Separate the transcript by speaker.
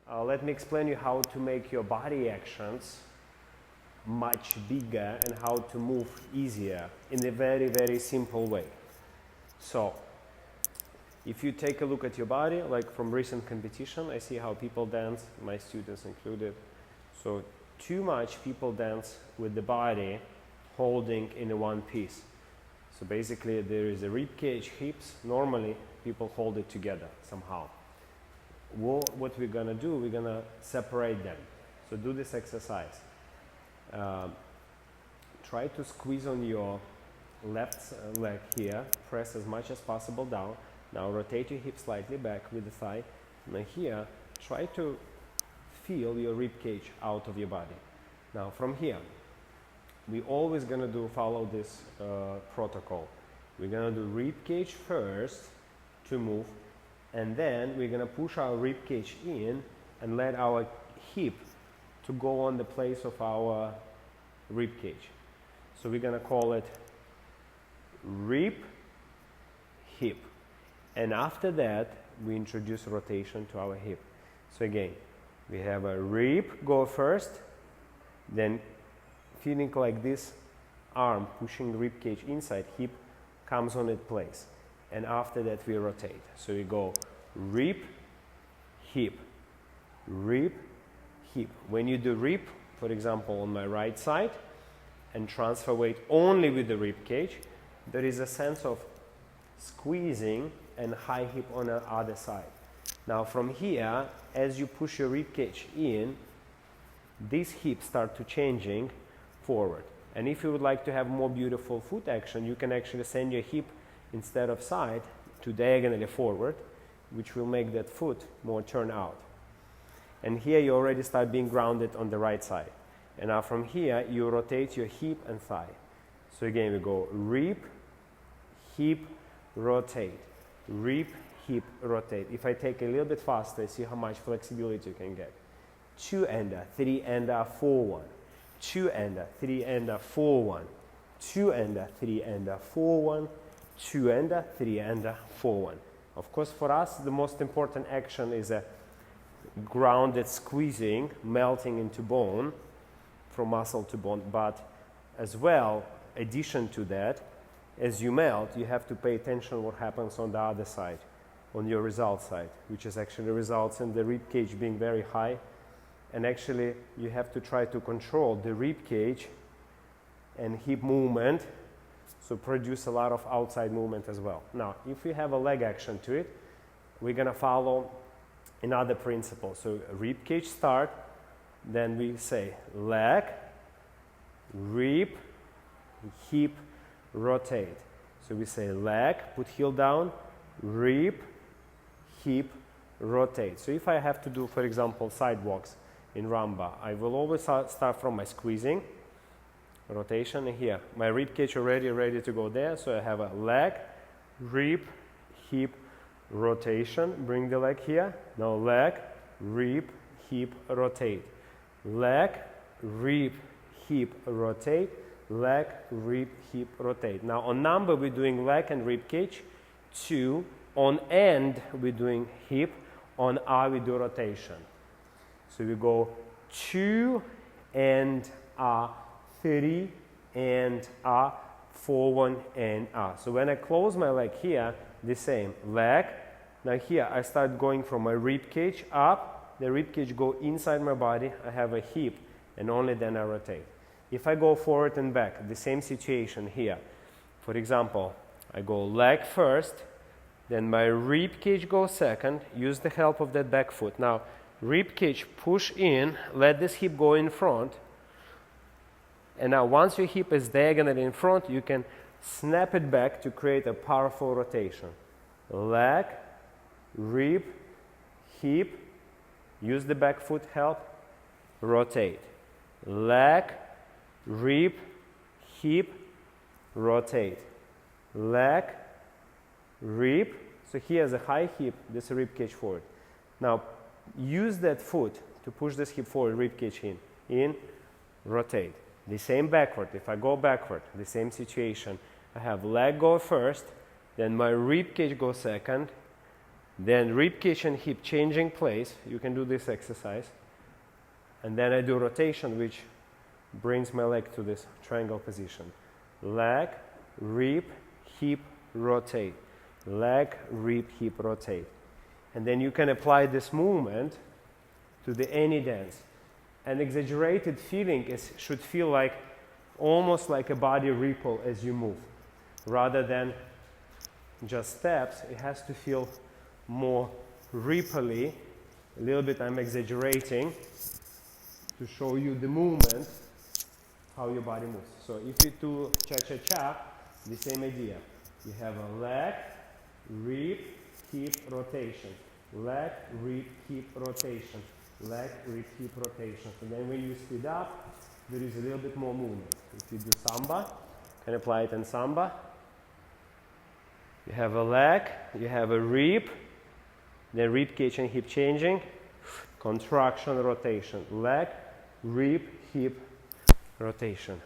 Speaker 1: let me explain you how to make your body actions much bigger and how to move easier in a very, very simple way. So, if you take a look at your body, like from recent competition, I see how people dance, my students included. So, too much people dance with the body holding in a one piece. So basically there is a rib cage, hips. Normally people hold it together somehow. What we're gonna do, we're gonna separate them. So do this exercise. Try to squeeze on your left leg here. Press as much as possible down. Now rotate your hip slightly back with the thigh. Now here, try to feel your rib cage out of your body. Now from here, we're always gonna follow this protocol. We're gonna do rib cage first to move, and then we're gonna push our rib cage in and let our hip to go on the place of our rib cage. So we're gonna call it rib, hip. And after that, we introduce rotation to our hip. So again, we have a rib go first, then feeling like this arm pushing the rib cage inside, hip comes on its place. And after that we rotate. So we go rib, hip, rib, hip. When you do rib, for example on my right side, and transfer weight only with the rib cage, there is a sense of squeezing and high hip on the other side. Now from here, as you push your rib cage in, these hips start to changing forward. And if you would like to have more beautiful foot action, you can actually send your hip instead of side to diagonally forward, which will make that foot more turn out. And here you already start being grounded on the right side. And now from here, you rotate your hip and thigh. So again, we go rib, hip, rotate, rib, hip, rotate. If I take a little bit faster, see how much flexibility you can get. 2-ender, 3-ender, 4-1. 2-ender, 3-ender, 4-1. 2-ender, 3-ender, 4-1. 2-ender, 3-ender, 4-1. Of course, for us, the most important action is a grounded squeezing, melting into bone, from muscle to bone. But as well, addition to that, as you melt, you have to pay attention what happens on the other side, on your result side, which is actually results in the rib cage being very high. And actually, you have to try to control the rib cage and hip movement, so produce a lot of outside movement as well. Now, if we have a leg action to it, we're gonna follow another principle. So rib cage start, then we say leg, rib, hip, rotate. So we say leg, put heel down, rib, hip, rotate. So if I have to do, for example, sidewalks in Rumba, I will always start from my squeezing, rotation, and here. My rib cage already ready to go there, so I have a leg, rib, hip, rotation. Bring the leg here. Now leg, rib, hip, rotate. Leg, rib, hip, rotate. Leg, rib, hip, rotate. Now on number we're doing leg and rib cage. 2. On end we're doing hip. On R we do rotation. So we go 2 and R, 3 and R, 4, 1 and R. So when I close my leg here, the same leg. Now here I start going from my rib cage up. The rib cage go inside my body. I have a hip, and only then I rotate. If I go forward and back, the same situation here. For example, I go leg first, then my rib cage goes second. Use the help of that back foot. Now rib cage push in, let this hip go in front. And now once your hip is diagonally in front, you can snap it back to create a powerful rotation. Leg, rib, hip, use the back foot help, rotate. Leg, rib, hip, rotate. Leg, rib. So here's a high hip, this rib cage forward. Now use that foot to push this hip forward, rib cage in, rotate. The same backward. If I go backward, the same situation. I have leg go first, then my rib cage goes second, Then rib cage and hip changing place. You can do this exercise. And then I do rotation, which brings my leg to this triangle position. Leg, rib, hip, rotate. Leg, rib, hip, rotate. And then you can apply this movement to any dance. An exaggerated feeling should feel like almost like a body ripple as you move. Rather than just steps, it has to feel more ripply. A little bit I'm exaggerating to show you the movement, how your body moves. So if you do cha-cha-cha, the same idea. You have a leg, rib, hip, rotation. Leg, rib, hip, rotation. Leg, rib, hip, rotation. So then when you speed up, there is a little bit more movement. If you do samba, you can apply it in samba. You have a leg, you have a rib, then rib cage and hip changing, contraction, rotation. Leg, rib, hip, rotation.